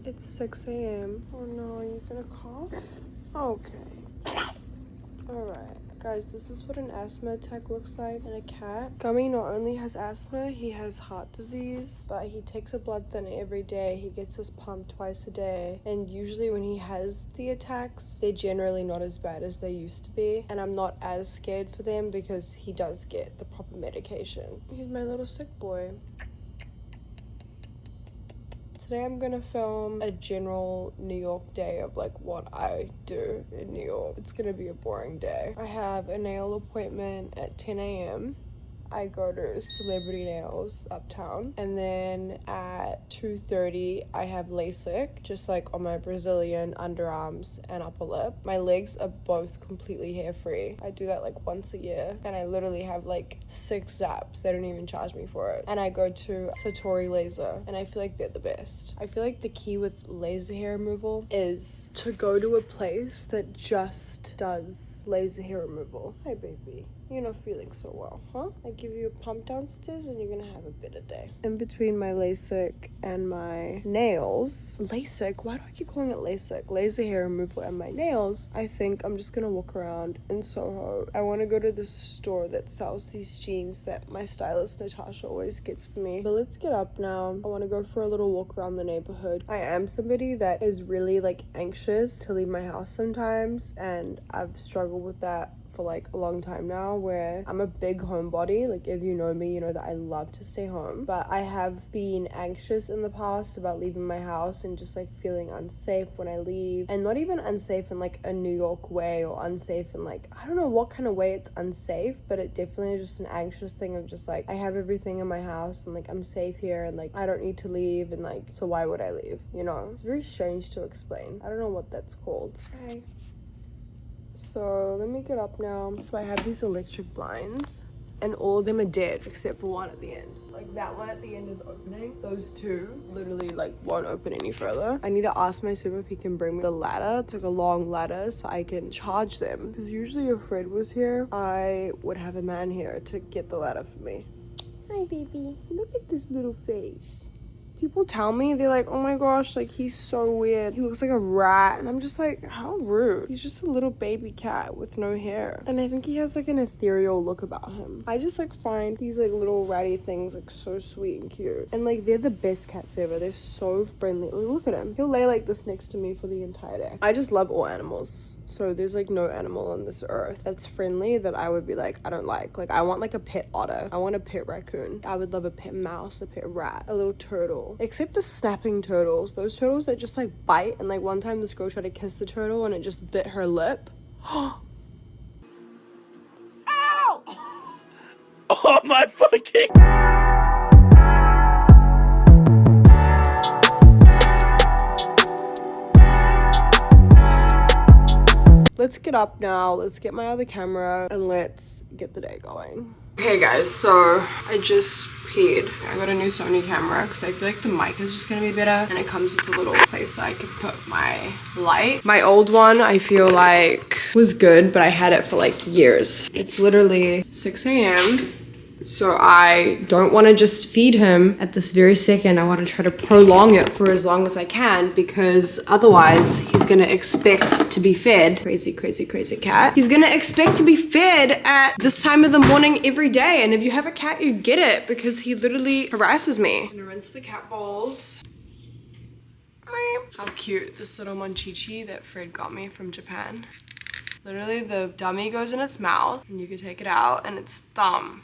It's 6 a.m. Oh no, you're gonna cough? Okay. Alright. Guys, this is what an asthma attack looks like in a cat. Gummy not only has asthma, he has heart disease, but he takes a blood thinner every day. He gets his pump twice a day. And usually when he has the attacks, they're generally not as bad as they used to be. And I'm not as scared for them because he does get the proper medication. He's my little sick boy. Today I'm gonna film a general New York day of like what I do in New York. It's gonna be a boring day. I have a nail appointment at 10 a.m. I go to Celebrity Nails uptown, and then at 2:30 I have LASIK, just like on my Brazilian underarms and upper lip. My legs are both completely hair free. I do that like once a year, and I literally have like 6 zaps. They don't even charge me for it. And I go to Satori Laser, and I feel like they're the best. I feel like the key with laser hair removal is to go to a place that just does laser hair removal. Hi baby, you're not feeling so well, huh? I give you a pump downstairs and you're gonna have a better day. In between my LASIK and my nails, LASIK? Why do I keep calling it LASIK? Laser hair removal and my nails, I think I'm just gonna walk around in Soho. I wanna go to this store that sells these jeans that my stylist Natasha always gets for me. But let's get up now. I wanna go for a little walk around the neighborhood. I am somebody that is really like anxious to leave my house sometimes, and I've struggled with that for like a long time now, where I'm a big homebody. Like if you know me, you know that I love to stay home, but I have been anxious in the past about leaving my house and just like feeling unsafe when I leave, and not even unsafe in like a New York way, or unsafe in like, I don't know what kind of way it's unsafe, but it definitely is just an anxious thing of just like, I have everything in my house and like I'm safe here and like I don't need to leave, and like, so why would I leave, you know? It's very strange to explain. I don't know what that's called. Hi. So let me get up now. So I have these electric blinds, and all of them are dead except for one at the end. Like that one at the end is opening. Those two literally like won't open any further. I need to ask my super if he can bring me the ladder. It's like a long ladder so I can charge them. Because usually if Fred was here, I would have a man here to get the ladder for me. Hi baby, look at this little face. People tell me, they're like, oh my gosh, like he's so weird. He looks like a rat. And I'm just like, how rude. He's just a little baby cat with no hair. And I think he has like an ethereal look about him. I just like find these like little ratty things like so sweet and cute. And like they're the best cats ever. They're so friendly. Look at him. He'll lay like this next to me for the entire day. I just love all animals. So there's like no animal on this earth that's friendly that I would be like, I don't like. Like I want like a pet otter. I want a pet raccoon. I would love a pet mouse, a pet rat, a little turtle. Except the snapping turtles. Those turtles that just like bite. And like one time this girl tried to kiss the turtle and it just bit her lip. Ow! Oh my fucking... Let's get up now, let's get my other camera, and let's get the day going. Hey guys, so I just peed. I got a new Sony camera because I feel like the mic is just gonna be better, and it comes with a little place that I could put my light. My old one, I feel like, was good, but I had it for like years. It's literally 6 a.m. So I don't want to just feed him at this very second. I want to try to prolong it for as long as I can, because otherwise he's going to expect to be fed. Crazy, crazy, crazy cat. He's going to expect to be fed at this time of the morning every day. And if you have a cat, you get it, because he literally harasses me. I'm going to rinse the cat bowls. How cute, this little Monchichi that Fred got me from Japan. Literally the dummy goes in its mouth and you can take it out, and its thumb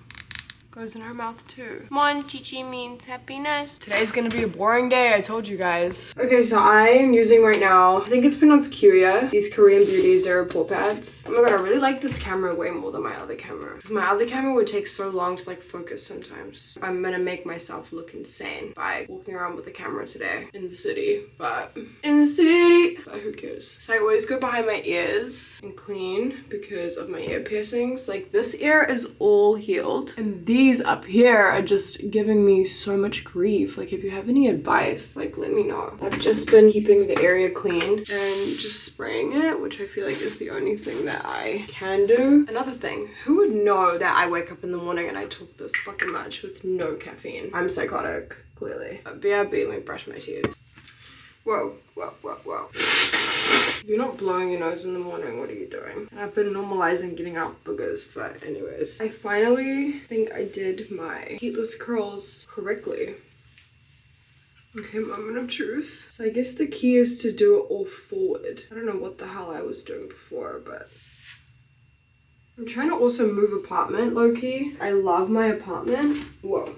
goes in her mouth too. Monchichi means happiness. Today's gonna be a boring day, I told you guys. Okay, so I am using right now, I think it's pronounced Curia. These Korean Beauty Zero Pore Pads. Oh my god, I really like this camera way more than my other camera. Because my other camera would take so long to like focus sometimes. I'm gonna make myself look insane by walking around with a camera today in the city. But who cares? So I always go behind my ears and clean because of my ear piercings. Like this ear is all healed, and these up here are just giving me so much grief. Like if you have any advice, like let me know. I've just been keeping the area clean and just spraying it, which I feel like is the only thing that I can do. Another thing, who would know that I wake up in the morning and I talk this fucking much with no caffeine? I'm psychotic, clearly. BRB, let me brush my teeth. Whoa, whoa, whoa, whoa. If you're not blowing your nose in the morning, what are you doing? I've been normalizing getting out boogers, but anyways. I finally think I did my heatless curls correctly. Okay, moment of truth. So I guess the key is to do it all forward. I don't know what the hell I was doing before, but I'm trying to also move apartment, low-key. I love my apartment. Whoa.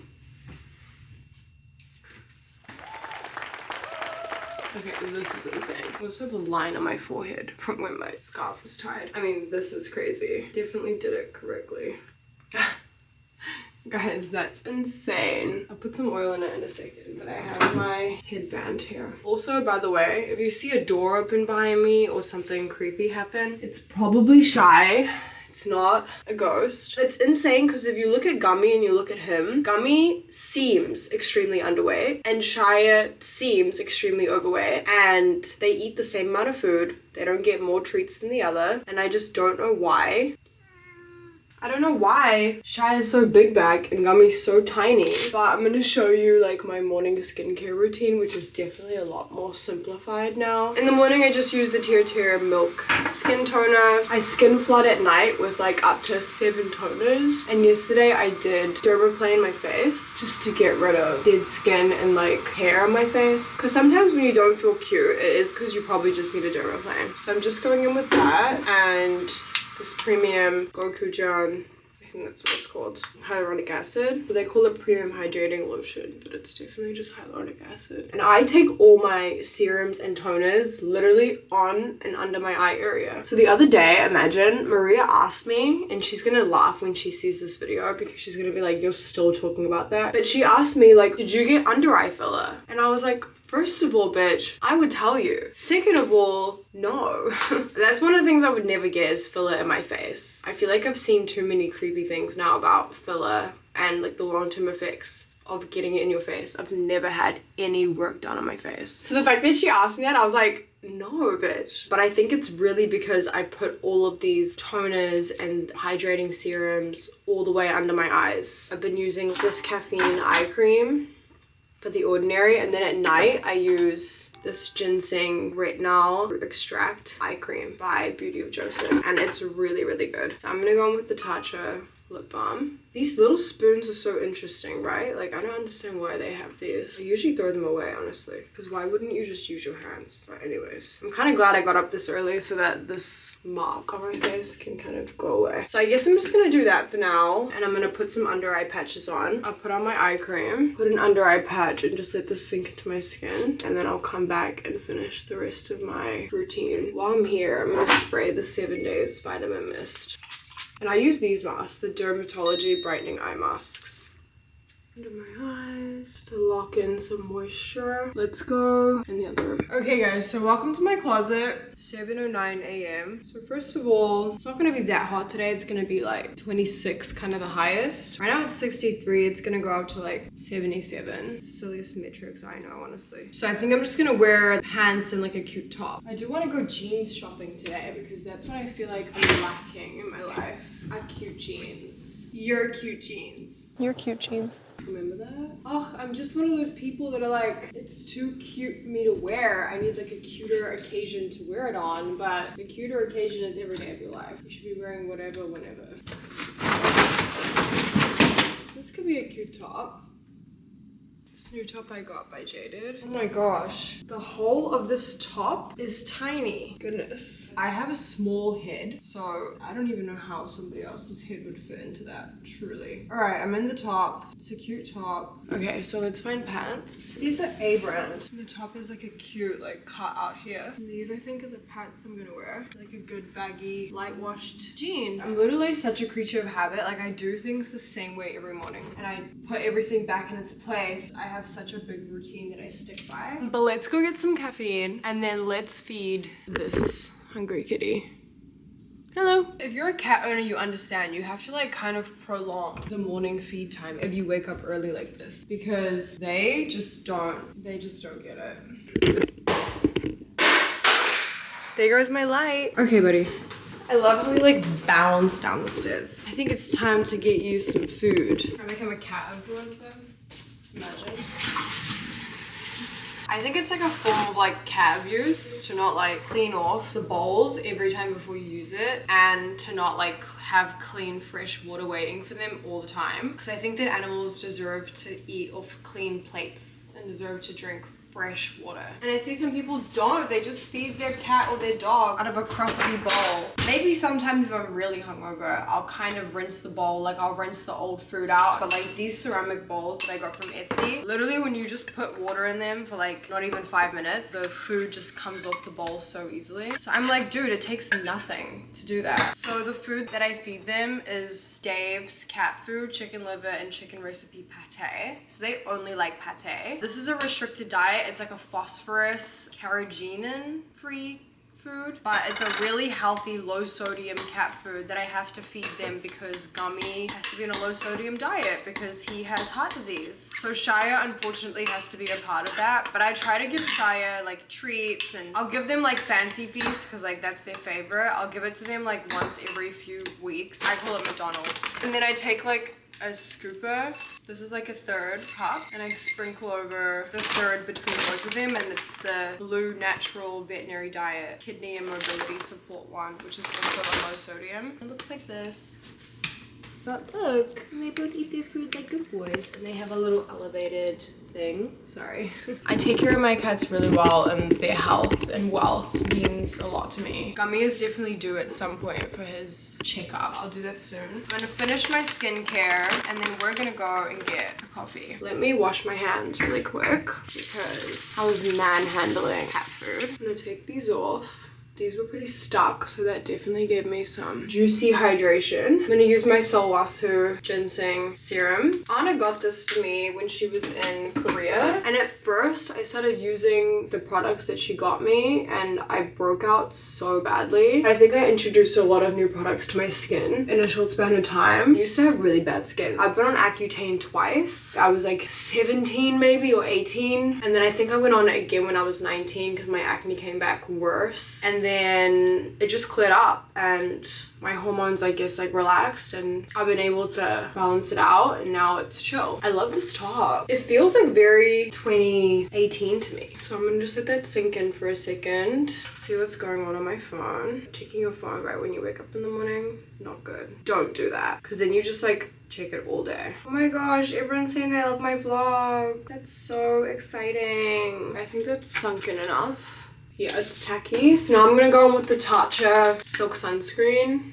Okay, this is insane. I also have a line on my forehead from when my scarf was tied. I mean, this is crazy. Definitely did it correctly. Guys, that's insane. I'll put some oil in it in a second, but I have my headband here. Also, by the way, if you see a door open behind me or something creepy happen, it's probably Shy. It's not a ghost. It's insane because if you look at Gummy and you look at him, Gummy seems extremely underweight and Shia seems extremely overweight, and they eat the same amount of food. They don't get more treats than the other, and I just don't know why. I don't know why Shy is so big back and Gummy's so tiny, but I'm gonna show you like my morning skincare routine, which is definitely a lot more simplified now. In the morning, I just use the Tear Milk skin toner. I skin flood at night with like up to 7 toners. And yesterday I did dermaplane my face just to get rid of dead skin and like hair on my face. Because sometimes when you don't feel cute, it is because you probably just need a dermaplane. So I'm just going in with that and this premium Gochujang, I think that's what it's called, hyaluronic acid. But they call it premium hydrating lotion, but it's definitely just hyaluronic acid. And I take all my serums and toners literally on and under my eye area. So the other day, imagine, Maria asked me, and she's gonna laugh when she sees this video because she's gonna be like, you're still talking about that. But she asked me like, did you get under eye filler? And I was like, first of all, bitch, I would tell you. Second of all, no. That's one of the things I would never get is filler in my face. I feel like I've seen too many creepy things now about filler and like the long-term effects of getting it in your face. I've never had any work done on my face. So the fact that she asked me that, I was like, no, bitch. But I think it's really because I put all of these toners and hydrating serums all the way under my eyes. I've been using this caffeine eye cream for The Ordinary, and then at night I use this ginseng retinol extract eye cream by Beauty of Joseph, and it's really, really good. So I'm gonna go in with the Tatcha lip balm. These little spoons are so interesting, right? Like, I don't understand why they have these. I usually throw them away, honestly, because why wouldn't you just use your hands? But anyways, I'm kind of glad I got up this early so that this mark on my face can kind of go away. So I guess I'm just gonna do that for now, and I'm gonna put some under eye patches on. I'll put on my eye cream, put an under eye patch, and just let this sink into my skin, and then I'll come back and finish the rest of my routine. While I'm here, I'm gonna spray the 7 Days Vitamin Mist. And I use these masks, the Dermatology Brightening Eye Masks. Under my eyes to lock in some moisture. Let's go in the other room. Okay guys, so welcome to my closet. 7:09 a.m. So first of all, it's not gonna be that hot today. It's gonna be like 26, kind of the highest. Right now it's 63. It's gonna go up to like 77. Silliest metrics I know, honestly. So I think I'm just gonna wear pants and like a cute top. I do want to go jeans shopping today because that's what I feel like I'm lacking in my life. I have cute jeans. You're cute jeans. You're cute jeans. Remember that? Oh, I'm just one of those people that are like, it's too cute for me to wear. I need like a cuter occasion to wear it on, but the cuter occasion is every day of your life. You should be wearing whatever, whenever. This could be a cute top. This new top I got by Jaded. Oh my gosh. The whole of this top is tiny. Goodness. I have a small head, so I don't even know how somebody else's head would fit into that, truly. All right, I'm in the top. It's a cute top. Okay, so let's find pants. These are A brand. The top is like a cute, like cut out here. And these I think are the pants I'm gonna wear. Like a good baggy, light washed jean. I'm literally such a creature of habit. Like I do things the same way every morning. And I put everything back in its place. I have such a big routine that I stick by. But let's go get some caffeine and then let's feed this hungry kitty. Hello. If you're a cat owner, you understand. You have to like kind of prolong the morning feed time if you wake up early like this because they just don't get it. There goes my light. Okay, buddy. I love how we like bounce down the stairs. I think it's time to get you some food. I become a cat influencer. Imagine. I think it's like a form of like cat abuse to not like clean off the bowls every time before you use it, and to not like have clean fresh water waiting for them all the time, because I think that animals deserve to eat off clean plates and deserve to drink fresh water. And I see some people don't. They just feed their cat or their dog out of a crusty bowl. Maybe sometimes if I'm really hungover, I'll kind of rinse the bowl, like I'll rinse the old food out. But like these ceramic bowls that I got from Etsy, literally when you just put water in them for like not even 5 minutes, the food just comes off the bowl so easily. So I'm like, dude, it takes nothing to do that. So the food that I feed them is Dave's cat food, chicken liver and chicken recipe pate. So they only like pate. This is a restricted diet. It's like a phosphorus, carrageenan free food, but it's a really healthy low sodium cat food that I have to feed them because Gummy has to be on a low sodium diet because he has heart disease. So Shia unfortunately has to be a part of that, but I try to give Shia like treats, and I'll give them like fancy feast because like that's their favorite. I'll give it to them like once every few weeks. I call it McDonald's. And then I take like a scooper. This is like a 1/3 cup, and I sprinkle over the 1/3 between both of them, and it's the Blue Natural Veterinary Diet Kidney and Mobility Support one, which is also a low sodium. It looks like this. But look, and they both eat their food like good boys, and they have a little elevated thing. Sorry. I take care of my cats really well, and their health and wealth means a lot to me. Gummy is definitely due at some point for his checkup. I'll do that soon. I'm gonna finish my skincare, and then we're gonna go and get a coffee. Let me wash my hands really quick because I was manhandling cat food. I'm gonna take these off. These were pretty stuck, so that definitely gave me some juicy hydration. I'm gonna use my Solwasu ginseng serum. Anna got this for me when she was in Korea, and at first I started using the products that she got me and I broke out so badly. I think I introduced a lot of new products to my skin in a short span of time. I used to have really bad skin. I've been on Accutane twice. I was like 17 maybe or 18, and then I think I went on it again when I was 19 because my acne came back worse, and then it just cleared up and my hormones, I guess, like relaxed, and I've been able to balance it out, and now it's chill. I love this top. It feels like very 2018 to me. So I'm gonna just let that sink in for a second. See what's going on my phone. Checking your phone right when you wake up in the morning, not good. Don't do that, because then you just like check it all day. Oh my gosh, everyone's saying they love my vlog. That's so exciting. I think that's sunken enough. Yeah, it's tacky. So now I'm gonna go on with the Tatcha Silk Sunscreen.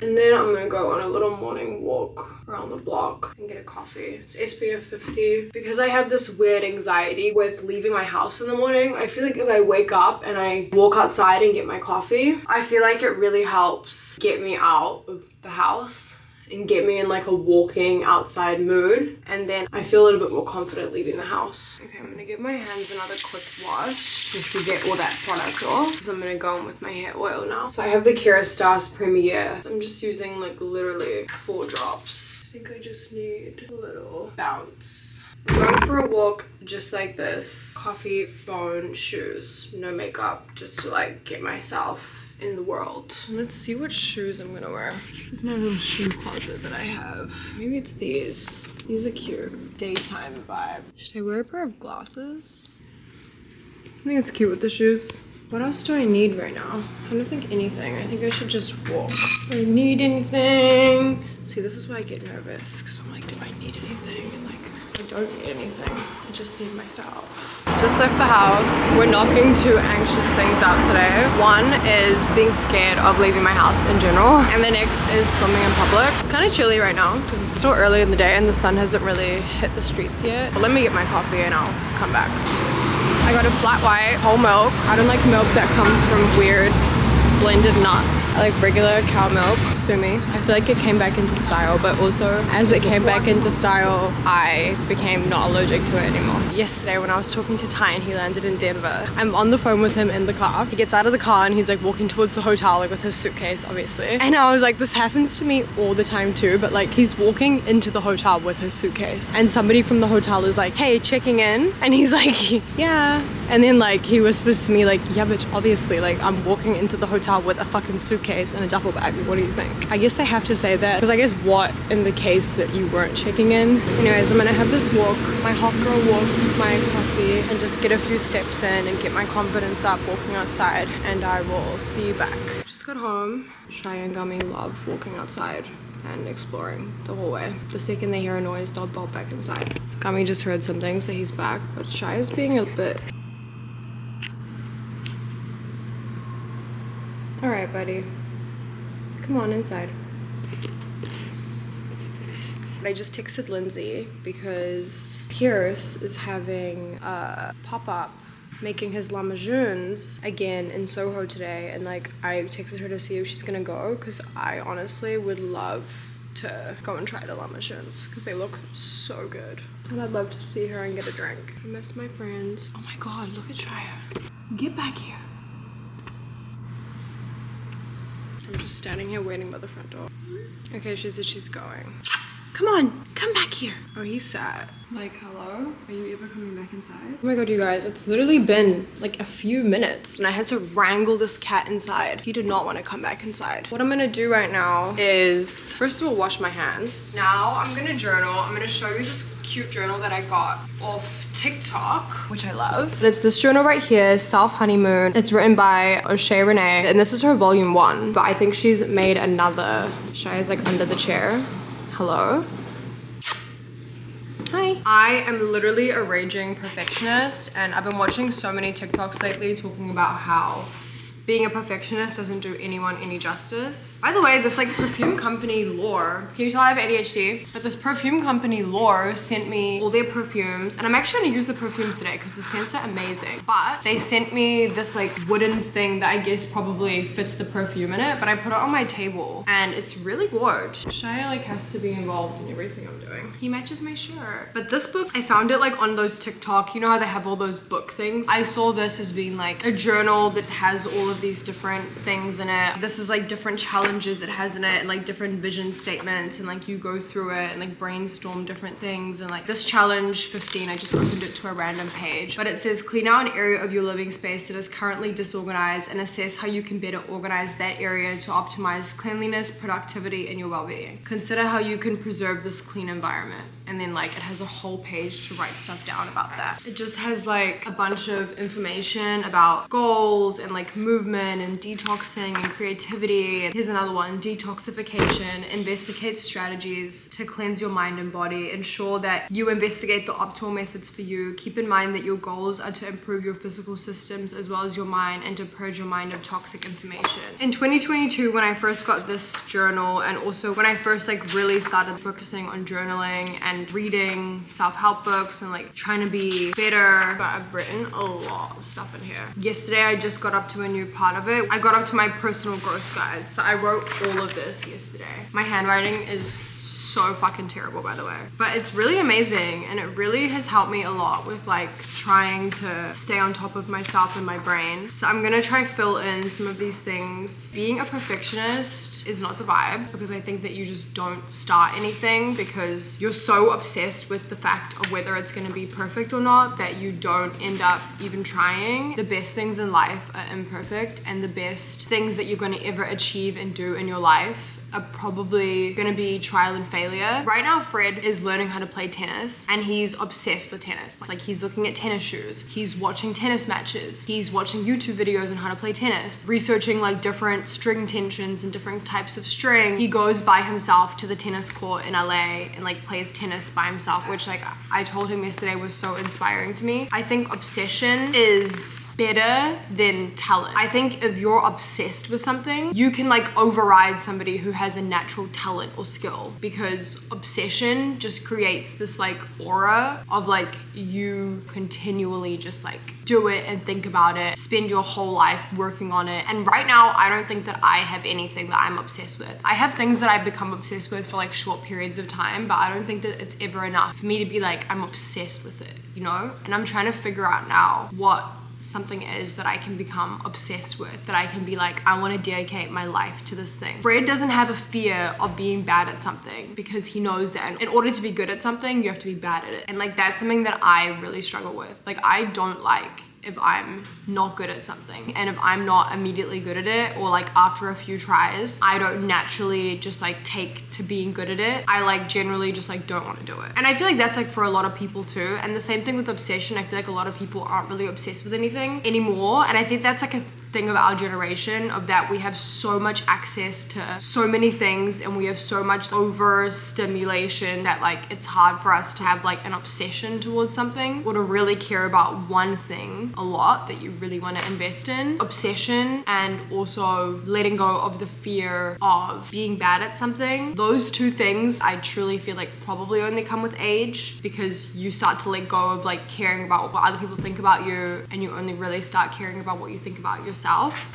And then I'm gonna go on a little morning walk around the block and get a coffee. It's SPF 50. Because I have this weird anxiety with leaving my house in the morning, I feel like if I wake up and I walk outside and get my coffee, I feel like it really helps get me out of the house and get me in like a walking outside mood, and then I feel a little bit more confident leaving the house. Okay, I'm gonna give my hands another quick wash just to get all that product off, because I'm gonna go in with my hair oil now. So I have the Kerastase Premier. I'm just using like literally 4 drops. I think I just need a little bounce. I'm going for a walk just like this. Coffee, phone, shoes, no makeup, just to like get myself in the world. Let's see what shoes I'm gonna wear. This is my little shoe closet that I have. Maybe it's these. These are cute. Daytime vibe. Should I wear a pair of glasses? I think it's cute with the shoes. What else do I need right now? I don't think anything. I think I should just walk. Do I need anything? See, this is why I get nervous, because I'm like, do I need anything? And like, I don't need anything. I just need myself. Just left the house. We're knocking 2 anxious things out today. One is being scared of leaving my house in general, and the next is filming in public. It's kind of chilly right now because it's still early in the day and the sun hasn't really hit the streets yet. But let me get my coffee and I'll come back. I got a flat white whole milk. I don't like milk that comes from weird blended nuts. I like regular cow milk. Sue me. I feel like it came back into style, but also as it came back into style, I became not allergic to it anymore. Yesterday when I was talking to Ty and he landed in Denver, I'm on the phone with him in the car. He gets out of the car and he's like walking towards the hotel, like with his suitcase, obviously. And I was like, this happens to me all the time too, but like he's walking into the hotel with his suitcase and somebody from the hotel is like, hey, checking in. And he's like, yeah. And then like he whispers to me like, yeah, bitch, obviously like I'm walking into the hotel with a fucking suitcase and a duffel bag. What do you think? I guess they have to say that because I guess what in the case that you weren't checking in. Anyways, I'm gonna have this walk, my hot girl walk with my coffee, and just get a few steps in and get my confidence up walking outside, and I will see you back. Just got home. Shai and Gummy love walking outside and exploring the hallway. The second they hear a noise, they'll bolt back inside. Gummy just heard something, so he's back, but Shai is being a bit... Alright, buddy. Come on inside. I just texted Lindsay because Pierce is having a pop-up making his lamajouns again in Soho today, and like I texted her to see if she's gonna go because I honestly would love to go and try the lamajouns because they look so good, and I'd love to see her and get a drink. I miss my friends. Oh my god, look at Shia. Get back here. I'm just standing here waiting by the front door. Okay, she said she's going. Come on, come back here. Oh, he's sad. Like, hello? Are you ever coming back inside? Oh my god, you guys, it's literally been like a few minutes and I had to wrangle this cat inside. He did not want to come back inside. What I'm gonna do right now is, first of all, wash my hands. Now I'm gonna journal. I'm gonna show you this cute journal that I got off TikTok, which I love. It's this journal right here, Self Honeymoon. It's written by O'Shea Renee, and this is her volume 1, but I think she's made another. Shai is like under the chair. Hello. Hi. I am literally a raging perfectionist, and I've been watching so many TikToks lately talking about how being a perfectionist doesn't do anyone any justice. By the way, this like perfume company Lore, can you tell I have ADHD? But this perfume company Lore sent me all their perfumes, and I'm actually gonna use the perfumes today because the scents are amazing. But they sent me this like wooden thing that I guess probably fits the perfume in it, but I put it on my table and it's really gorgeous. Shia like has to be involved in everything I'm doing. He matches my shirt. But this book, I found it like on those TikTok, you know how they have all those book things? I saw this as being like a journal that has all of these different things in it. This is like different challenges it has in it, and like different vision statements, and like you go through it and like brainstorm different things. And like this challenge 15, I just opened it to a random page, but it says clean out an area of your living space that is currently disorganized and assess how you can better organize that area to optimize cleanliness, productivity, and your well-being. Consider how you can preserve this clean environment. And then like it has a whole page to write stuff down about that. It just has like a bunch of information about goals and like movement and detoxing and creativity. And here's another one, detoxification. Investigate strategies to cleanse your mind and body. Ensure that you investigate the optimal methods for you. Keep in mind that your goals are to improve your physical systems as well as your mind, and to purge your mind of toxic information. In 2022, when I first got this journal, and also when I first like really started focusing on journaling and reading self-help books and like trying to be better, but I've written a lot of stuff in here. Yesterday I just got up to a new part of it. I got up to my personal growth guide, so I wrote all of this yesterday. My handwriting is so fucking terrible, by the way, but it's really amazing, and it really has helped me a lot with like trying to stay on top of myself and my brain. So I'm gonna try fill in some of these things. Being a perfectionist is not the vibe, because I think that you just don't start anything because you're so obsessed with the fact of whether it's going to be perfect or not that you don't end up even trying. The best things in life are imperfect, and the best things that you're going to ever achieve and do in your life are probably gonna be trial and failure. Right now, Fred is learning how to play tennis, and he's obsessed with tennis. Like, he's looking at tennis shoes, he's watching tennis matches, he's watching YouTube videos on how to play tennis, researching like different string tensions and different types of string. He goes by himself to the tennis court in LA and like plays tennis by himself, which like I told him yesterday was so inspiring to me. I think obsession is better than talent. I think if you're obsessed with something, you can like override somebody who has a natural talent or skill, because obsession just creates this like aura of like you continually just like do it and think about it, spend your whole life working on it. And right now, I don't think that I have anything that I'm obsessed with. I have things that I've become obsessed with for like short periods of time, but I don't think that it's ever enough for me to be like, I'm obsessed with it, you know? And I'm trying to figure out now what something is that I can become obsessed with, that I can be like, I want to dedicate my life to this thing. Fred doesn't have a fear of being bad at something, because he knows that in order to be good at something, you have to be bad at it. And like, that's something that I really struggle with. Like, I don't like if I'm not good at something. And if I'm not immediately good at it, or like after a few tries, I don't naturally just like take to being good at it. I like generally just like don't want to do it. And I feel like that's like for a lot of people too. And the same thing with obsession. I feel like a lot of people aren't really obsessed with anything anymore. And I think that's like a thing of our generation, of that we have so much access to so many things and we have so much overstimulation that like it's hard for us to have like an obsession towards something, or to really care about one thing a lot that you really want to invest in. Obsession and also letting go of the fear of being bad at something. Those two things I truly feel like probably only come with age, because you start to let go of like caring about what other people think about you, and you only really start caring about what you think about yourself.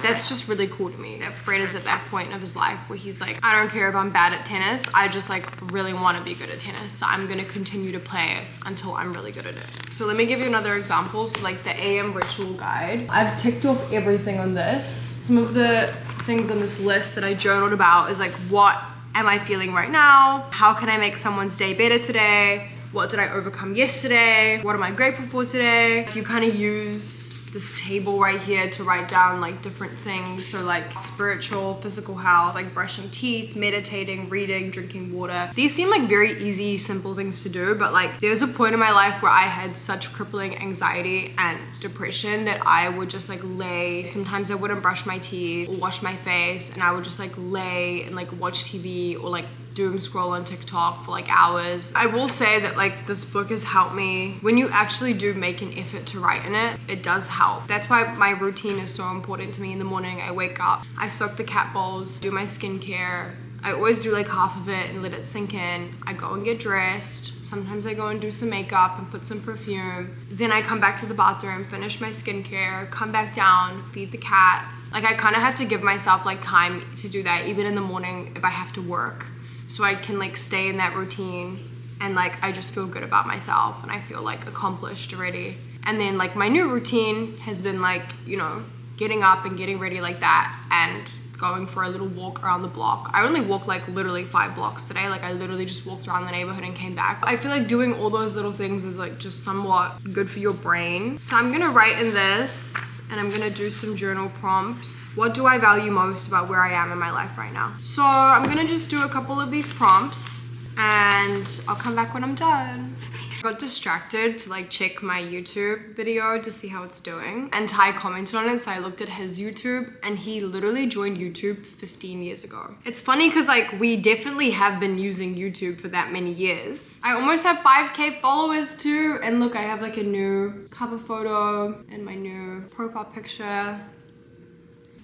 That's just really cool to me that Fred is at that point of his life where he's like, I don't care if I'm bad at tennis, I just like really want to be good at tennis, so I'm gonna continue to play until I'm really good at it. So let me give you another example. So like the AM ritual guide, I've ticked off everything on this. Some of the things on this list that I journaled about is like, what am I feeling right now? How can I make someone's day better today? What did I overcome yesterday? What am I grateful for today? You kind of use this table right here to write down like different things. So like spiritual, physical health, like brushing teeth, meditating, reading, drinking water. These seem like very easy, simple things to do, but like there's a point in my life where I had such crippling anxiety and depression that I would just like lay, sometimes I wouldn't brush my teeth or wash my face, and I would just like lay and like watch TV or like doom scroll on TikTok for like hours. I will say that like this book has helped me. When you actually do make an effort to write in it, it does help. That's why my routine is so important to me. In the morning, I wake up, I soak the cat bowls, do my skincare. I always do like half of it and let it sink in. I go and get dressed. Sometimes I go and do some makeup and put some perfume. Then I come back to the bathroom, finish my skincare, come back down, feed the cats. Like I kind of have to give myself like time to do that, even in the morning if I have to work. So I can like stay in that routine, and like I just feel good about myself and I feel like accomplished already. And then like my new routine has been like, you know, getting up and getting ready like that and going for a little walk around the block. I only walked like literally 5 blocks today. Like I literally just walked around the neighborhood and came back. I feel like doing all those little things is like just somewhat good for your brain. So I'm gonna write in this, and I'm gonna do some journal prompts. What do I value most about where I am in my life right now? So I'm gonna just do a couple of these prompts and I'll come back when I'm done. Got distracted to like check my YouTube video to see how it's doing, and Ty commented on it, so I looked at his YouTube, and he literally joined YouTube 15 years ago. It's funny because like we definitely have been using YouTube for that many years. I almost have 5K followers too, and look, I have like a new cover photo and my new profile picture.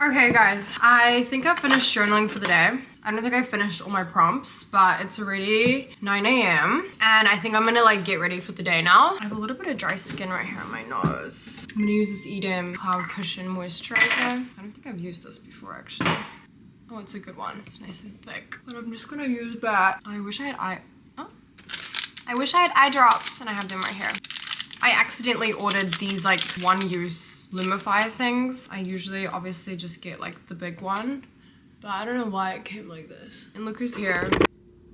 Okay guys, I think I've finished journaling for the day. I don't think I finished all my prompts, but it's already 9 a.m. and I think I'm gonna like get ready for the day now. I have a little bit of dry skin right here on my nose. I'm gonna use this Edam Cloud Cushion Moisturizer. I don't think I've used this before actually. Oh, it's a good one. It's nice and thick. But I'm just gonna use that. I wish I had eye drops, and I have them right here. I accidentally ordered these like one-use lumifier things. I usually obviously just get like the big one, but I don't know why it came like this. And look who's here.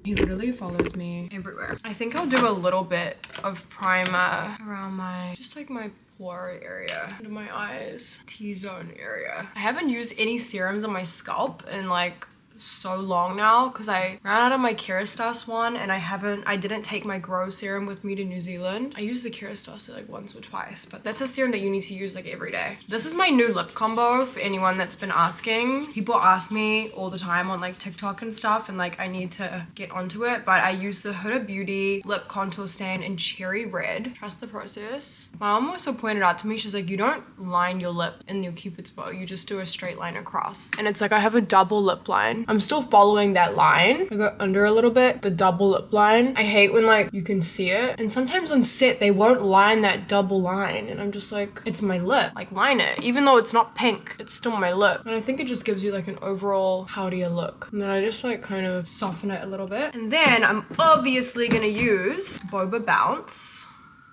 He literally follows me everywhere. I think I'll do a little bit of primer around my, just like my pore area, under my eyes, T-zone area. I haven't used any serums on my scalp in like so long now because I ran out of my Kerastase one, and I didn't take my Grow serum with me to New Zealand. I used the Kerastase like once or twice, but that's a serum that you need to use like every day. This is my new lip combo for anyone that's been asking. People ask me all the time on like TikTok and stuff, and like I need to get onto it, but I use the Huda Beauty lip contour stain in Cherry Red. Trust the process. My mom also pointed out to me, she's like, you don't line your lip in your Cupid's bow, you just do a straight line across. And it's like I have a double lip line. I'm still following that line. I go under a little bit, the double lip line. I hate when like you can see it. And sometimes on set, they won't line that double line. And I'm just like, it's my lip. Like line it. Even though it's not pink, it's still my lip. And I think it just gives you like an overall howdier look. And then I just like kind of soften it a little bit. And then I'm obviously gonna use Boba Bounce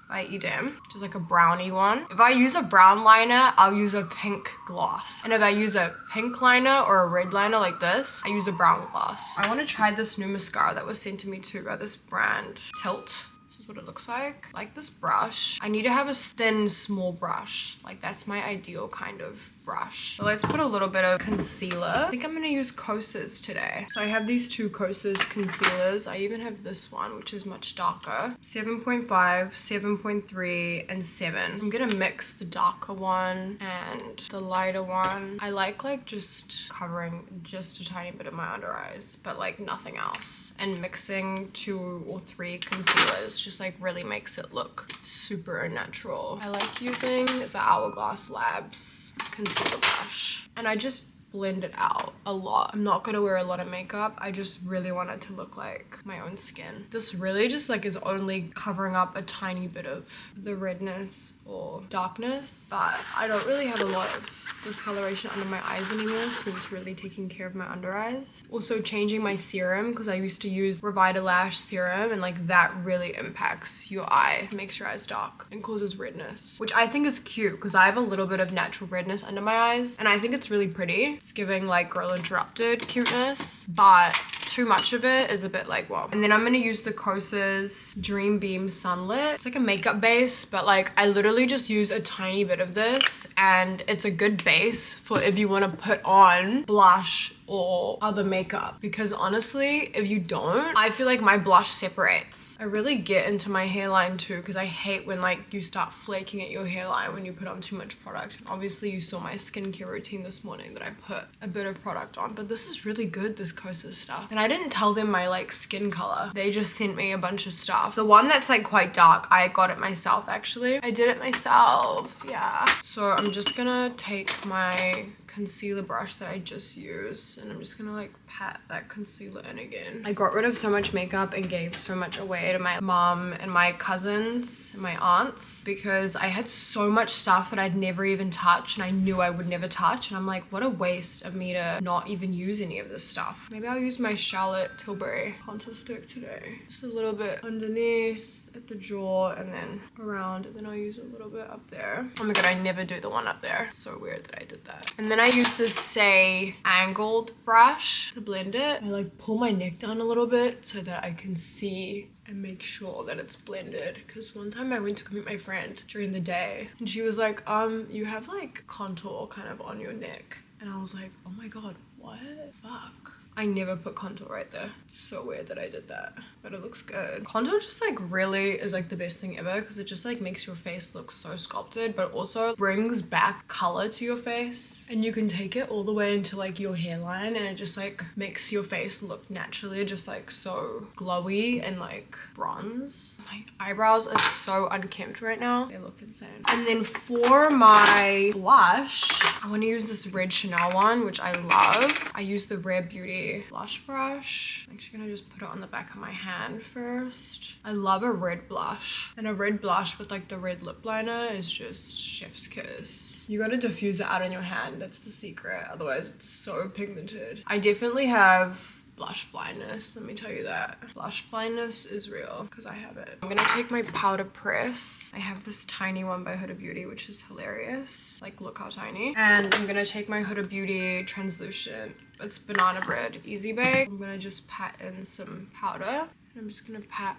by Edam, which is like a brownie one. If I use a brown liner, I'll use a pink gloss. And if I use a pink liner or a red liner like this, I use a brown gloss. I want to try this new mascara that was sent to me too by this brand, Tilt. This is is what it looks like this brush. I need to have a thin, small brush. Like that's my ideal kind of brush. So let's put a little bit of concealer. I think I'm gonna use Kosas today. So I have these two Kosas concealers. I even have this one, which is much darker. 7.5, 7.3, and 7. I'm gonna mix the darker one and the lighter one. I like just covering just a tiny bit of my under eyes, but like nothing else. And mixing 2 or 3 concealers just like really makes it look super natural. I like using the Hourglass Labs concealer brush, and I just blend it out a lot. I'm not gonna wear a lot of makeup. I just really want it to look like my own skin. This really just like is only covering up a tiny bit of the redness or darkness, but I don't really have a lot of discoloration under my eyes anymore since really taking care of my under eyes. Also changing my serum, because I used to use Revitalash serum, and like that really impacts your eye, makes your eyes dark and causes redness, which I think is cute because I have a little bit of natural redness under my eyes and I think it's really pretty. It's giving like Girl Interrupted cuteness, but too much of it is a bit like, whoa. And then I'm gonna use the Kosas Dream Beam Sunlit. It's like a makeup base, but like I literally just use a tiny bit of this, and it's a good base for if you want to put on blush or other makeup, because honestly if you don't, I feel like my blush separates. I really get into my hairline too, because I hate when like you start flaking at your hairline when you put on too much product. And obviously you saw my skincare routine this morning that I put a bit of product on, but this is really good, this Kosas stuff. And I didn't tell them my like skin color, they just sent me a bunch of stuff. The one that's like quite dark, I got it myself actually. I did it myself, yeah. So I'm just gonna take my concealer brush that I just used, and I'm just gonna like pat that concealer in again. I got rid of so much makeup and gave so much away to my mom and my cousins and my aunts, because I had so much stuff that I'd never even touch and I knew I would never touch, and I'm like, what a waste of me to not even use any of this stuff. Maybe I'll use my Charlotte Tilbury contour stick today. Just a little bit underneath at the jaw and then around, and then I'll use a little bit up there. Oh my god, I never do the one up there. It's so weird that I did that. And then I use this Say angled brush to blend it. I like pull my neck down a little bit so that I can see and make sure that it's blended, because one time I went to meet my friend during the day and she was like, you have like contour kind of on your neck, and I was like, oh my god, what? Fuck. I never put contour right there. It's so weird that I did that, but it looks good. Contour just like really is like the best thing ever, because it just like makes your face look so sculpted, but also brings back color to your face, and you can take it all the way into like your hairline, and it just like makes your face look naturally just like so glowy and like bronze. My eyebrows are so unkempt right now. They look insane. And then for my blush, I want to use this red Chanel one, which I love. I use the Rare Beauty blush brush. I'm actually gonna just put it on the back of my hand first. I love a red blush, and a red blush with like the red lip liner is just chef's kiss. You gotta diffuse it out on your hand, that's the secret, otherwise it's so pigmented. I definitely have blush blindness, let me tell you that. Blush blindness is real, because I have it. I'm gonna take my powder press. I have this tiny one by Huda Beauty, which is hilarious. Like, look how tiny. And I'm gonna take my Huda Beauty translucent, it's banana bread easy bake. I'm gonna just pat in some powder. I'm just gonna pat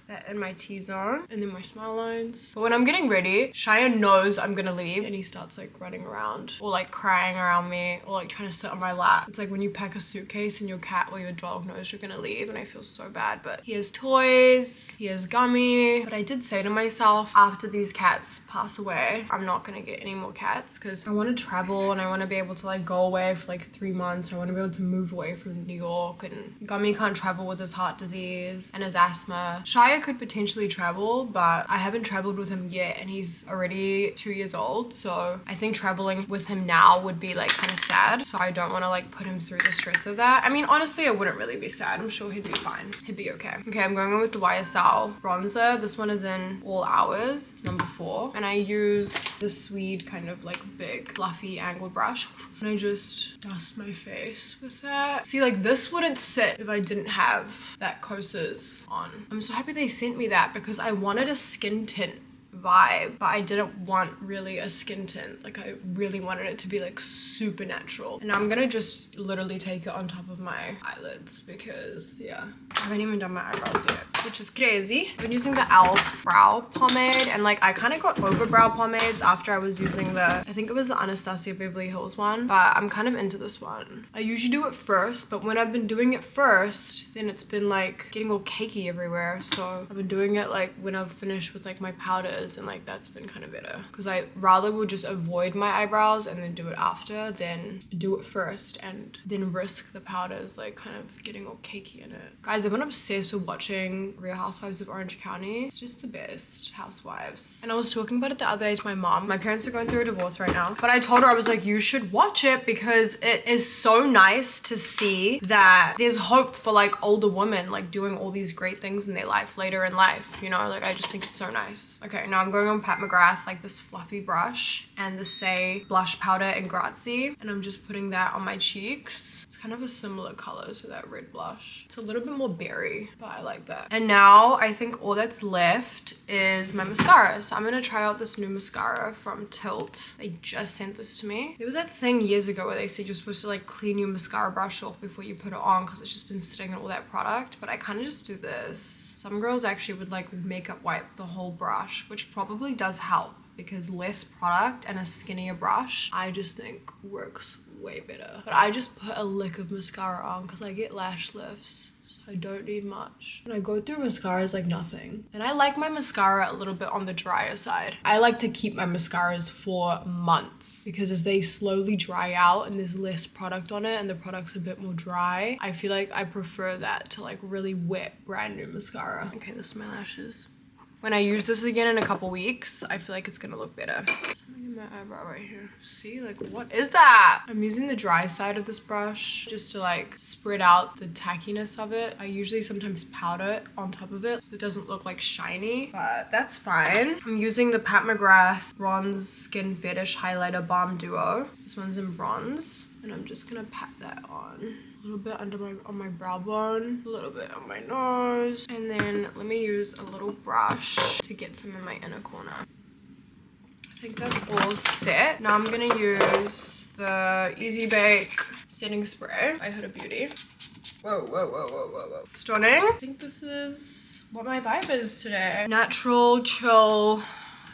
that in my T-zone and then my smile lines. But when I'm getting ready, Shia knows I'm gonna leave, and he starts like running around or like crying around me or like trying to sit on my lap. It's like when you pack a suitcase and your cat or your dog knows you're gonna leave, and I feel so bad. But he has toys, he has Gummy. But I did say to myself, after these cats pass away, I'm not gonna get any more cats, because I want to travel and I want to be able to like go away for like 3 months. I want to be able to move away from New York, and Gummy can't travel with his heart disease and his asthma. Shia could potentially travel, but I haven't traveled with him yet, and he's already 2 years old, so I think traveling with him now would be like kind of sad, so I don't want to like put him through the stress of that. I mean, honestly, I wouldn't really be sad. I'm sure he'd be fine. He'd be okay. Okay, I'm going in with the YSL bronzer. This one is in All Hours, number 4, and I use the Swede kind of like big fluffy angled brush, and I just dust my face with that. See, like this wouldn't sit if I didn't have that Kosas on. I'm so happy they sent me that, because I wanted a skin tint vibe, but I didn't want really a skin tint. Like I really wanted it to be like super natural. And I'm gonna just literally take it on top of my eyelids because yeah, I haven't even done my eyebrows yet, which is crazy. I've been using the e.l.f. brow pomade, and like I kind of got over brow pomades after I was using the, I think it was the Anastasia Beverly Hills one, but I'm kind of into this one. I usually do it first, but when I've been doing it first, then it's been like getting all cakey everywhere. So I've been doing it like when I've finished with like my powders, and like that's been kind of better because I rather would just avoid my eyebrows and then do it after than do it first and then risk the powders like kind of getting all cakey in it. Guys, I've been obsessed with watching Real Housewives of Orange County. It's just the best housewives. And I was talking about it the other day to my mom. My parents are going through a divorce right now, but I told her, I was like, you should watch it because it is so nice to see that there's hope for like older women like doing all these great things in their life later in life, you know. Like I just think it's so nice. Okay, now I'm going on Pat McGrath, like this fluffy brush and the Say blush powder in Grazie, and I'm just putting that on my cheeks. It's kind of a similar color to that red blush. It's a little bit more berry, but I like that. And now I think all that's left is my mascara. So I'm gonna try out this new mascara from Tilt. They just sent this to me. There was that thing years ago where they said you're supposed to like clean your mascara brush off before you put it on because it's just been sitting in all that product, but I kind of just do this. Some girls actually would like makeup wipe the whole brush, which probably does help because less product and a skinnier brush I just think works way better. But I just put a lick of mascara on because I get lash lifts, so I don't need much. And I go through mascaras like nothing. And I like my mascara a little bit on the drier side. I like to keep my mascaras for months because as they slowly dry out and there's less product on it and the product's a bit more dry, I feel like I prefer that to like really wet brand new mascara. Okay, this is my lashes. When I use this again in a couple weeks, I feel like it's gonna look better. Something in my eyebrow right here. See, like what is that? I'm using the dry side of this brush just to like spread out the tackiness of it. I usually sometimes powder it on top of it so it doesn't look like shiny, but that's fine. I'm using the Pat McGrath Bronze Skin Fetish Highlighter Balm Duo. This one's in bronze, and I'm just gonna pat that on. A little bit on my brow bone, a little bit on my nose, and then let me use a little brush to get some in my inner corner. I think that's all set. Now I'm gonna use the Easy Bake setting spray by Huda Beauty. Whoa, whoa, whoa, whoa, whoa, whoa. Stunning. I think this is what my vibe is today. Natural, chill,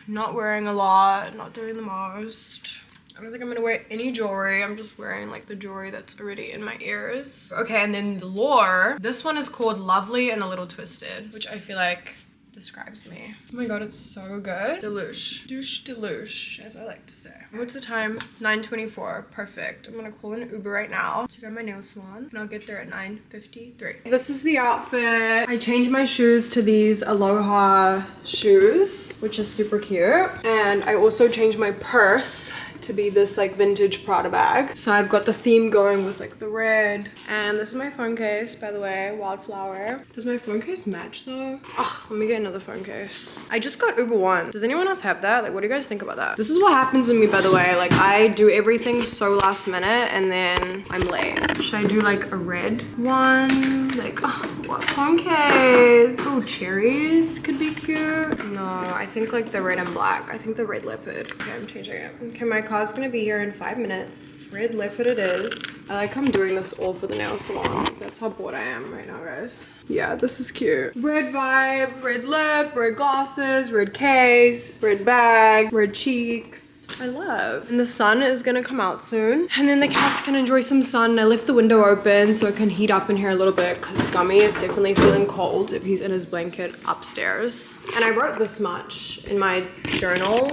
not wearing a lot, not doing the most. I don't think I'm gonna wear any jewelry. I'm just wearing like the jewelry that's already in my ears. Okay, and then the lure. This one is called Lovely and a Little Twisted, which I feel like describes me. Oh my god, it's so good. Deluxe. Douche deluxe, as I like to say. What's the time? 9:24. Perfect. I'm gonna call an Uber right now to go to my nail salon, and I'll get there at 9:53. This is the outfit. I changed my shoes to these Aloha shoes, which is super cute. And I also changed my purse to be this like vintage Prada bag. So I've got the theme going with like the red. And this is my phone case, by the way, Wildflower. Does my phone case match though? Oh, let me get another phone case. I just got Uber One. Does anyone else have that? Like, what do you guys think about that? This is what happens with me, by the way. Like, I do everything so last minute and then I'm late. Should I do like a red one? Like, oh, what phone case? Oh, cherries could be cute. No, I think like the red and black. I think the red leopard. Okay, I'm changing it. Okay, my car's gonna be here in 5 minutes. Red leopard it is. I like I'm doing this all for the nail salon. That's how bored I am right now, guys. Yeah, this is cute. Red vibe, red lip, red glasses, red case, red bag, red cheeks. I love. And the sun is gonna come out soon. And then the cats can enjoy some sun. I left the window open so it can heat up in here a little bit because Gummy is definitely feeling cold if he's in his blanket upstairs. And I wrote this much in my journal.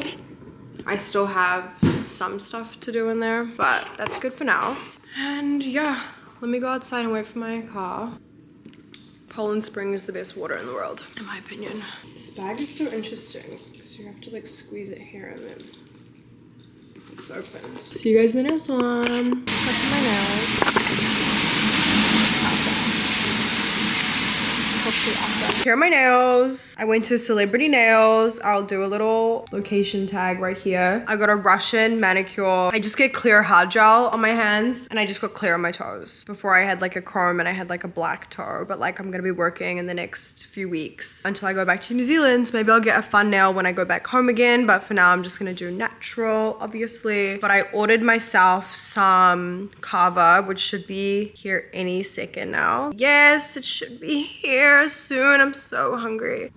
I still have some stuff to do in there, but that's good for now. And yeah, let me go outside and wait for my car. Poland Spring is the best water in the world, in my opinion. This bag is so interesting because you have to like squeeze it here and then this opens. See you guys in the nail salon. Touching my nails. talk to you after. Here are my nails. I went to Celebrity Nails. I'll do a little location tag right here. I got a Russian manicure. I just get clear hard gel on my hands and I just got clear on my toes. Before I had like a chrome and I had like a black toe, but like I'm gonna be working in the next few weeks until I go back to New Zealand. So maybe I'll get a fun nail when I go back home again. But for now, I'm just gonna do natural, obviously. But I ordered myself some kava, which should be here any second now. Yes, it should be here soon. I'm so hungry.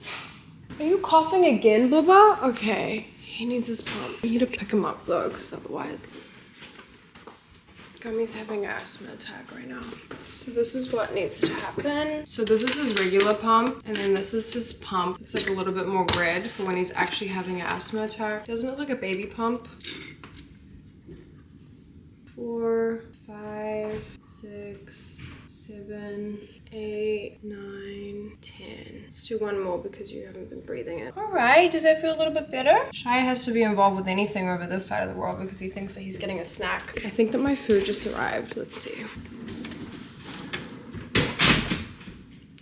Are you coughing again, Bubba? Okay, he needs his pump. I need to pick him up though, because otherwise Gummy's having an asthma attack right now. So this is what needs to happen. So this is his regular pump, and then this is his pump. It's like a little bit more red for when he's actually having an asthma attack. Doesn't it look like a baby pump? 4, 5, 6, 7, 8, 9, 10. Let's do one more because you haven't been breathing it. All right, does that feel a little bit better? Shai has to be involved with anything over this side of the world because he thinks that he's getting a snack. I think that my food just arrived. Let's see.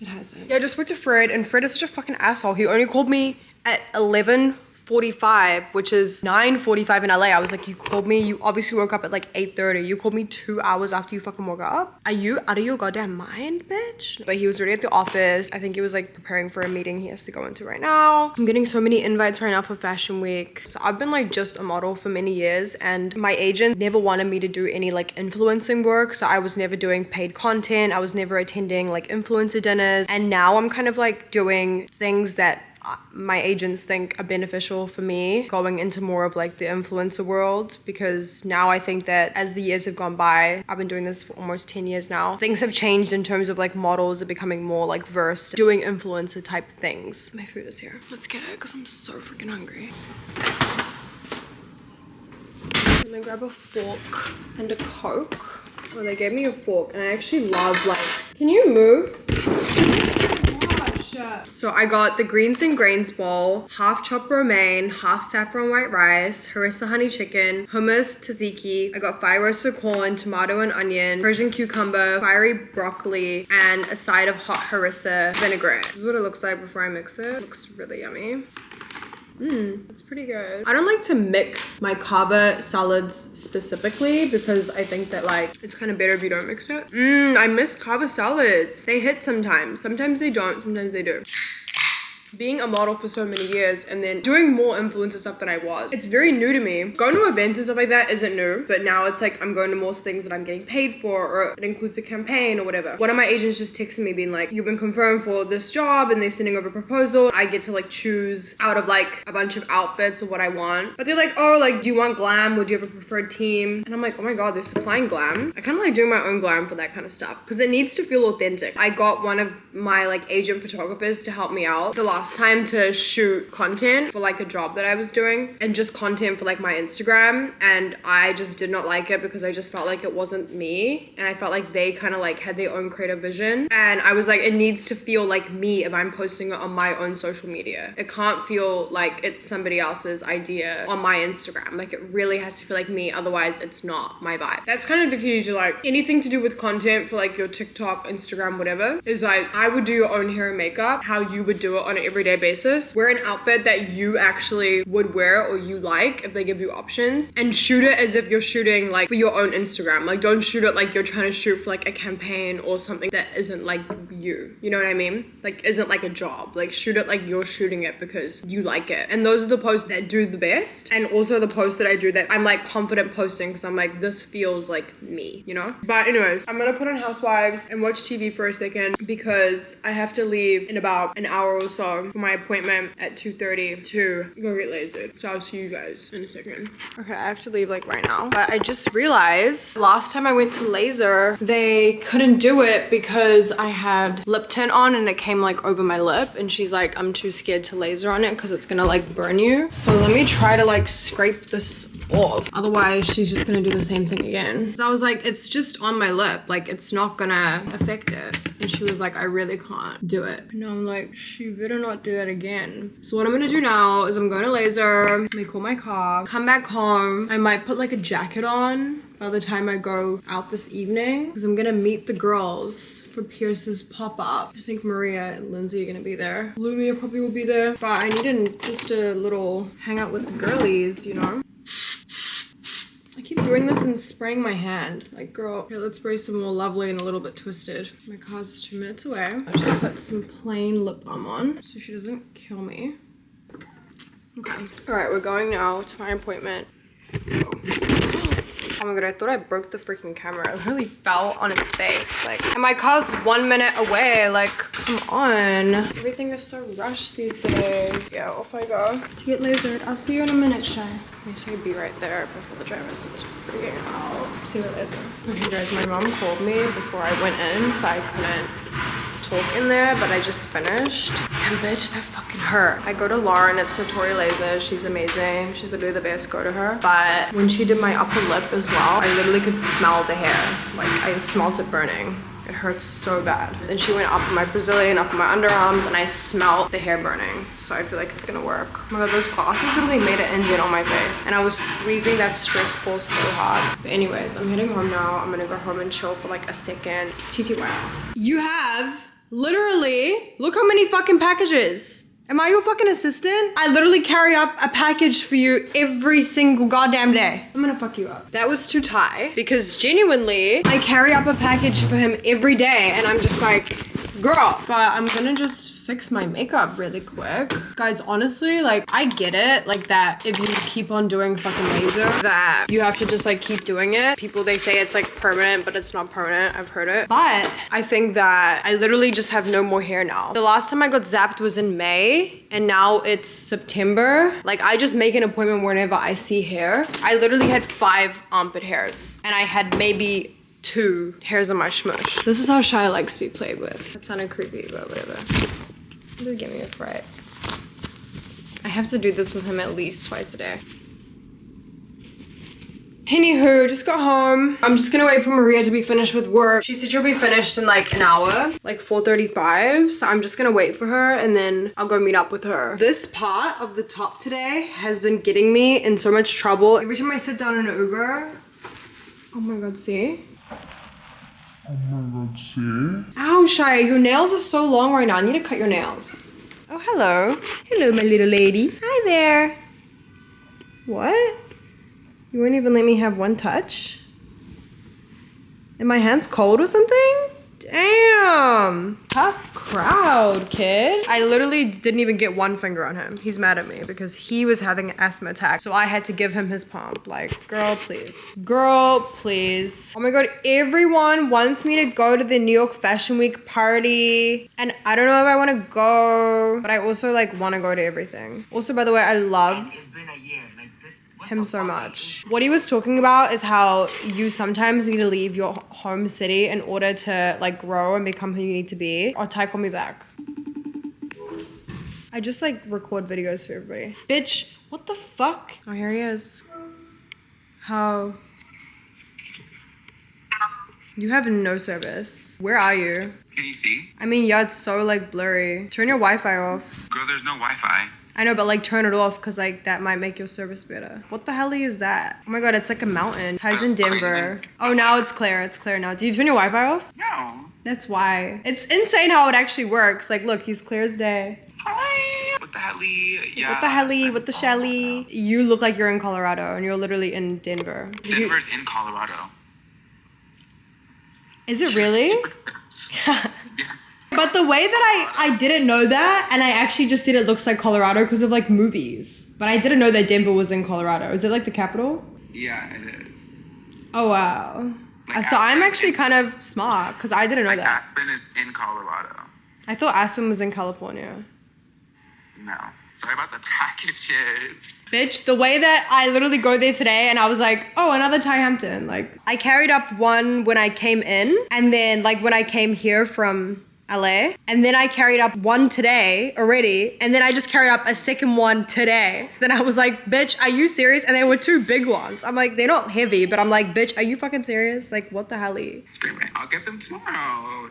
It hasn't. Yeah, I just spoke to Fred, and Fred is such a fucking asshole. He only called me at 11:45, which is 9:45 in LA. I was like, you called me, you obviously woke up at like 8:30. You called me 2 hours after you fucking woke up. Are you out of your goddamn mind, bitch? But he was already at the office. I think he was like preparing for a meeting he has to go into right now. I'm getting so many invites right now for Fashion Week. So I've been like just a model for many years, and my agent never wanted me to do any like influencing work. So I was never doing paid content. I was never attending like influencer dinners. And now I'm kind of like doing things that my agents think are beneficial for me, going into more of like the influencer world, because now I think that as the years have gone by, I've been doing this for almost 10 years now, things have changed in terms of like models are becoming more like versed doing influencer type things. My food is here. Let's get it because I'm so freaking hungry. I'm gonna grab a fork and a Coke. Oh, they gave me a fork and I actually love like, can you move? So I got the greens and grains bowl, half chopped romaine, half saffron white rice, harissa honey chicken, hummus tzatziki. I got fire roasted corn, tomato and onion, Persian cucumber, fiery broccoli, and a side of hot harissa vinaigrette. This is what it looks like before I mix it. It looks really yummy. It's pretty good. I don't like to mix my kava salads specifically because I think that like it's kind of better if you don't mix it. I miss kava salads. They hit sometimes. Sometimes they don't. Sometimes they do. Being a model for so many years and then doing more influencer stuff than I was, it's very new to me. Going to events and stuff like that isn't new, but now it's like I'm going to more things that I'm getting paid for, or it includes a campaign or whatever. One of my agents just texted me being like, you've been confirmed for this job, and they're sending over a proposal. I get to like choose out of like a bunch of outfits or what I want, but they're like, oh, like, do you want glam? Would you have a preferred team? And I'm like, oh my god, they're supplying glam. I kind of like doing my own glam for that kind of stuff because it needs to feel authentic. I got one of my like agent photographers to help me out the last time to shoot content for like a job that I was doing, and just content for like my Instagram, and I just did not like it because I just felt like it wasn't me, and I felt like they kind of like had their own creative vision, and I was like, it needs to feel like me if I'm posting it on my own social media. It can't feel like it's somebody else's idea on my Instagram. Like it really has to feel like me, otherwise it's not my vibe. That's kind of the key to like anything to do with content for like your TikTok, Instagram, whatever, is like I would do your own hair and makeup how you would do it on an everyday basis. Wear an outfit that you actually would wear or you like if they give you options, and shoot it as if you're shooting like for your own Instagram. Like don't shoot it like you're trying to shoot for like a campaign or something that isn't like you know what I mean? Like isn't like a job. Like shoot it like you're shooting it because you like it. And those are the posts that do the best, and also the posts that I do that I'm like confident posting because I'm like, this feels like me, you know? But anyways, I'm gonna put on Housewives and watch TV for a second because I have to leave in about an hour or so for my appointment at 2:30 to go get lasered. So I'll see you guys in a second. Okay, I have to leave like right now. But I just realized last time I went to laser, they couldn't do it because I had lip tint on and it came like over my lip. And she's like, I'm too scared to laser on it because it's gonna like burn you. So let me try to like scrape this off. Otherwise, she's just gonna do the same thing again. So I was like, it's just on my lip. Like it's not gonna affect it. And she was like, I really can't do it. And I'm like, she better not do that again. So what I'm gonna do now is I'm going to laser, let me call my car, come back home. I might put like a jacket on by the time I go out this evening, because I'm gonna meet the girls for Pierce's pop-up. I think Maria and Lindsay are gonna be there. Lumia probably will be there, but I need just a little hang out with the girlies, you know? I keep doing this and spraying my hand. Like, girl, here, let's spray some more lovely and a little bit twisted. My car's 2 minutes away. I just put some plain lip balm on so she doesn't kill me. Okay. All right, we're going now to my appointment. Oh my god, I thought I broke the freaking camera. It really fell on its face. Like, and my car's 1 minute away. Like, come on. Everything is so rushed these days. Yeah, off I go to get lasered. I'll see you in a minute, Shy. Let me say be right there before the drivers. It's freaking out. See you later. Okay, guys, my mom called me before I went in, so I couldn't talk in there, but I just finished. And bitch, that fucking hurt. I go to Lauren at Satori Laser. She's amazing. She's literally the best. Go to her. But when she did my upper lip as well, I literally could smell the hair. Like, I smelled it burning. It hurts so bad. And she went up in my Brazilian, up in my underarms, and I smelled the hair burning. So I feel like it's gonna work. Oh my god, those glasses literally made an indent on my face. And I was squeezing that stress ball so hard. But anyways, I'm heading home now. I'm gonna go home and chill for like a second. TTY. You have literally, look how many fucking packages. Am I your fucking assistant? I literally carry up a package for you every single goddamn day. I'm gonna fuck you up. That was too Thai, because genuinely, I carry up a package for him every day, and I'm just like, girl. But I'm gonna just fix my makeup really quick. Guys, honestly, like, I get it, like, that if you keep on doing fucking laser, that you have to just like keep doing it. People, they say it's like permanent, but it's not permanent. I've heard it. But I think that I literally just have no more hair now. The last time I got zapped was in May, and now it's September. Like, I just make an appointment whenever I see hair. I literally had 5 armpit hairs, and I had maybe 2 hairs on my shmush. This is how Shy likes to be played with. That sounded creepy, but whatever. It'll give me a fright. I have to do this with him at least twice a day. Anywho, just got home. I'm just gonna wait for Maria to be finished with work. She said she'll be finished in like an hour, like 4:35. So I'm just gonna wait for her and then I'll go meet up with her. This part of the top today has been getting me in so much trouble. Every time I sit down in an Uber, oh my god, see? Oh my god, see? Ow, Shia, your nails are so long right now. I need to cut your nails. Oh, hello. Hello, my little lady. Hi there. What? You won't even let me have one touch? And my hand's cold or something? Damn. Tough crowd, kid. I literally didn't even get one finger on him. He's mad at me because he was having an asthma attack. So I had to give him his pump. Like, girl, please. Girl, please. Oh my god, everyone wants me to go to the New York Fashion Week party. And I don't know if I want to go. But I also like want to go to everything. Also, by the way, I love him so much. What he was talking about is how you sometimes need to leave your home city in order to like grow and become who you need to be. Oh, Ty, call me back. I just like record videos for everybody. Bitch, what the fuck? Oh, here he is. How? You have no service. Where are you? Can you see? I mean, yeah, it's so like blurry. Turn your Wi-Fi off. Girl, there's no Wi-Fi. I know, but like turn it off because like that might make your service better. What the hell is that? Oh my god, it's like a mountain. Ty's in Denver. Oh, now it's clear. It's clear now. Do you turn your Wi-Fi off? No. That's why. It's insane how it actually works. Like, look, he's clear as day. Hi. What the helly? Yeah. What the helly? What the shelly? You look like you're in Colorado and you're literally in Denver. Denver's in Colorado. Is it really? Yes. But the way that I didn't know that, and I actually just said it looks like Colorado because of like movies. But I didn't know that Denver was in Colorado. Is it like the capital? Yeah, it is. Oh, wow. Like So I'm Aspen actually kind of smart because I didn't know like that. Aspen is in Colorado. I thought Aspen was in California. No. Sorry about the packages. Bitch, the way that I literally go there today and I was like, oh, another Thai Hampton. Like, I carried up one when I came in, and then like when I came here from LA. And then I carried up one today already. And then I just carried up a second one today. So then I was like, bitch, are you serious? And they were 2 big ones. I'm like, they're not heavy, but I'm like, bitch, are you fucking serious? Like, what the hell? Screaming. I'll get them tomorrow.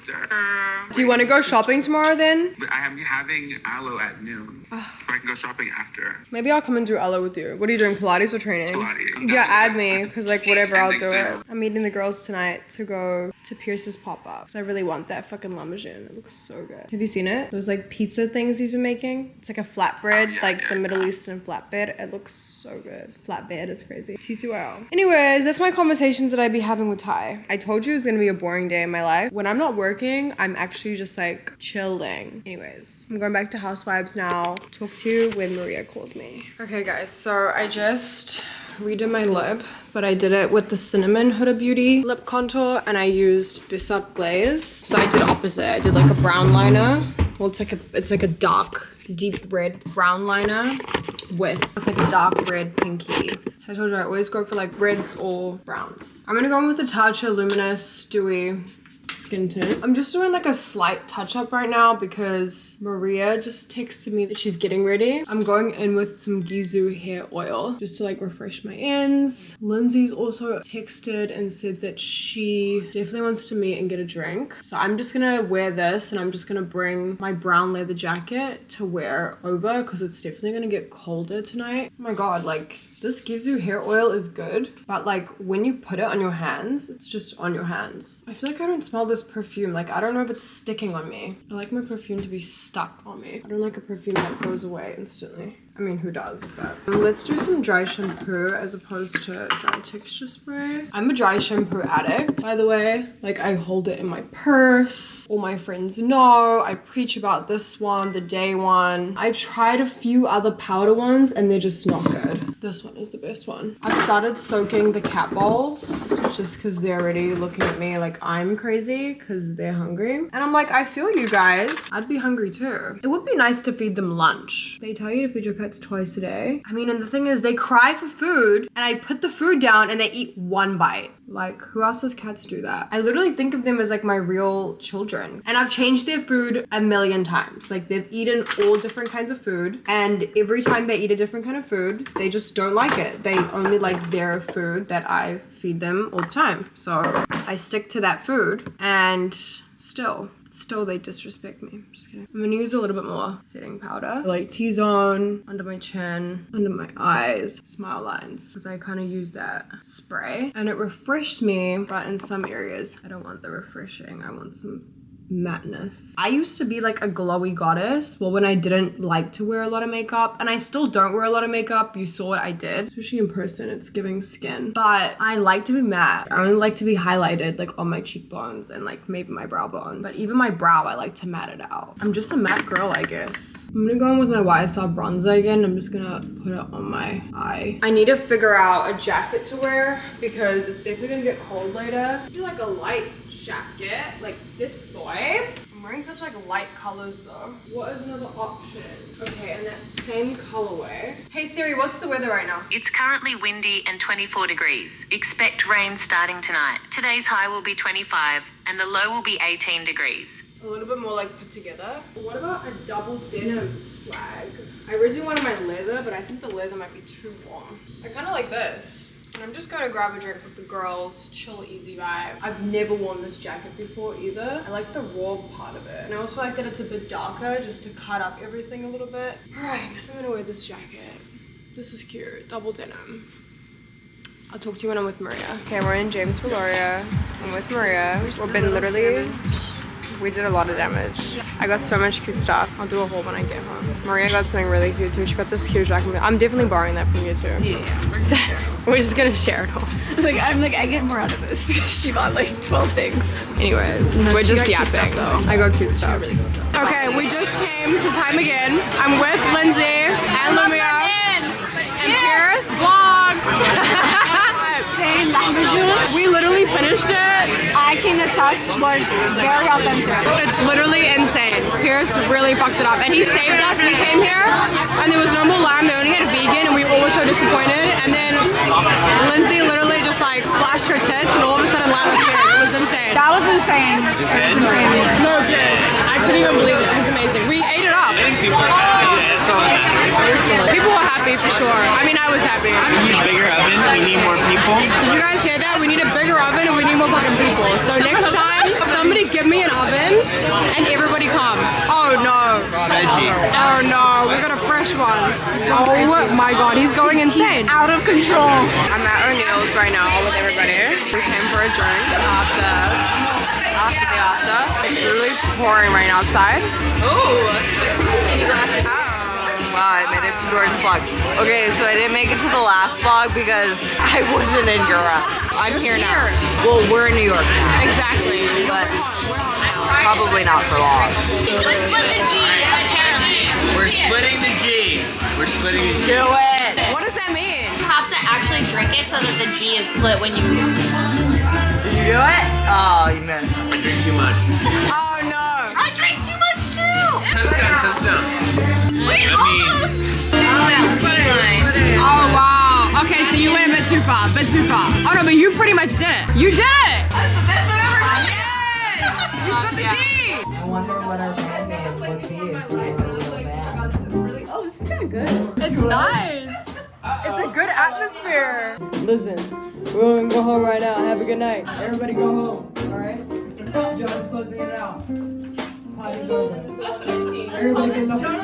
Do you want to go shopping tomorrow then? But I am having aloe at noon. So I can go shopping after. Maybe I'll come and do Ella with you. What are you doing, Pilates or training? Pilates. Yeah, add me, because like whatever, I'll do it. I'm meeting the girls tonight to go to Pierce's pop-up, because I really want that fucking lamajun. It looks so good. Have you seen it? Those like pizza things he's been making? It's like a flatbread, the Middle Eastern flatbread. It looks so good. Flatbread is crazy. T2L. Anyways, that's my conversations that I'd be having with Ty. I told you it was gonna be a boring day in my life. When I'm not working, I'm actually just like chilling. Anyways, I'm going back to Housewives now. Talk to you when Maria calls me. Okay guys, so I just redid my lip, but I did it with the Cinnamon Huda Beauty lip contour and I used Bissap Glaze. So I did opposite. I did like a brown liner. Well, it's like a dark, deep red brown liner with like a dark red pinky. So I told you I always go for like reds or browns. I'm gonna go in with the Tatcha Luminous Dewy Skin Tint. I'm just doing like a slight touch up right now because Maria just texted me that she's getting ready. I'm going in with some Gizu hair oil just to like refresh my ends. Lindsay's also texted and said that she definitely wants to meet and get a drink. So I'm just gonna wear this and I'm just gonna bring my brown leather jacket to wear over because it's definitely gonna get colder tonight. Oh my god, like this Gizu hair oil is good, but like when you put it on your hands, it's just on your hands. I feel like I don't smell this perfume. Like I don't know if it's sticking on me. I like my perfume to be stuck on me. I don't like a perfume that goes away instantly. I mean, who does? But let's do some dry shampoo as opposed to dry texture spray. I'm a dry shampoo addict, by the way. Like I hold it in my purse. All my friends know. I preach about this one, the Day one. I've tried a few other powder ones and they're just not good. This one is the best one. I've started soaking the cat balls just because they're already looking at me like I'm crazy because they're hungry. And I'm like, I feel you guys. I'd be hungry too. It would be nice to feed them lunch. They tell you to feed your cats twice a day. I mean, and the thing is they cry for food and I put the food down and they eat 1 bite. Like, who else does cats do that? I literally think of them as like my real children. And I've changed their food a million times. Like they've eaten all different kinds of food and every time they eat a different kind of food, they just don't like it. They only like their food that I feed them all the time. So I stick to that food and still they disrespect me. Just kidding. I'm gonna use a little bit more setting powder. Like T-zone, under my chin, under my eyes, smile lines. Because I kind of use that spray. And it refreshed me, but in some areas, I don't want the refreshing. I want some madness. I used to be like a glowy goddess. Well, when I didn't like to wear a lot of makeup, and I still don't wear a lot of makeup. You saw what I did, especially in person. It's giving skin, but I like to be matte. I only like to be highlighted like on my cheekbones and like maybe my brow bone, but even my brow I like to matte it out. I'm just a matte girl, I guess. I'm gonna go in with my YSL bronzer again. I'm just gonna put it on my eye. I need to figure out a jacket to wear because it's definitely gonna get cold later. I feel like a light jacket like this boy. I'm wearing such like light colors though. What is another option? Okay, and that same colorway. Hey Siri, what's the weather right now? It's currently windy and 24 degrees. Expect rain starting tonight. Today's high will be 25 and the low will be 18 degrees. A little bit more like put together. What about a double denim swag? I originally wanted my leather, but I think the leather might be too warm. I kind of like this. And I'm just going to grab a drink with the girls, chill, easy vibe. I've never worn this jacket before either. I like the raw part of it. And I also like that it's a bit darker just to cut up everything a little bit. Alright, I guess I'm going to wear this jacket. This is cute. Double denim. I'll talk to you when I'm with Maria. Okay, we're in James Valoria. I'm with Maria. We've been literally... We did a lot of damage. I got so much cute stuff. I'll do a haul when I get home. Maria got something really cute too. She got this huge jacket. I'm definitely borrowing that from you too. Yeah. We're just gonna share it all. I'm like, I get more out of this. She bought like 12 things. Anyways, No, we're she just got cute yapping. stuff, though. I got cute stuff. Really cool stuff. Okay, we just came to Time Again. I'm with Lindsay and Lumia and Pierce. Vlog! Insane lamajun. We literally finished it. I can attest was very authentic. It's literally insane. Pierce really fucked it up. And he saved us. We came here and there was no more lamb. They only had vegan and we all were so disappointed. And then Lindsay literally just like flashed her tits and all of a sudden lamb appeared. It was insane. That was insane. That was insane. No good. I couldn't even believe it. It was amazing. We ate it up. I think people are happy. That's all that matters. People were happy for sure. I mean, I was happy. We need a bigger oven. We need more people. Did you guys hear that? We need a bigger oven and we need more fucking people. So next time, somebody give me an oven and everybody come. Oh no. Veggie. Oh no, we got a fresh one. Oh my god, he's going insane. Out of control. I'm at O'Neill's right now with everybody. We came for a drink after the after. It's literally pouring rain outside. Wow, I made it to Jordan's vlog. Okay, so I didn't make it to the last vlog because I wasn't in Europe. I'm here now. Well, we're in New York now. Exactly. But probably not for long. He's gonna split the G, apparently. We're splitting the G. We're splitting the G. Do it! What does that mean? You have to actually drink it so that the G is split when you... Did you do it? Oh, you missed. I drink too much. Oh no. I drank too much too! Sit down. Oh wow. Okay, so you went a bit too far. Oh no, but you pretty much did it. You did it! That's the best I've ever done! Yes! You split the G! I wonder what our band name would be if we were a real band. Oh, this is kind of good. It's nice. It's a good atmosphere. Listen, we're gonna go home right now. Have a good night. Everybody go home. Alright? John's closing it out. Party's over. Everybody goes home.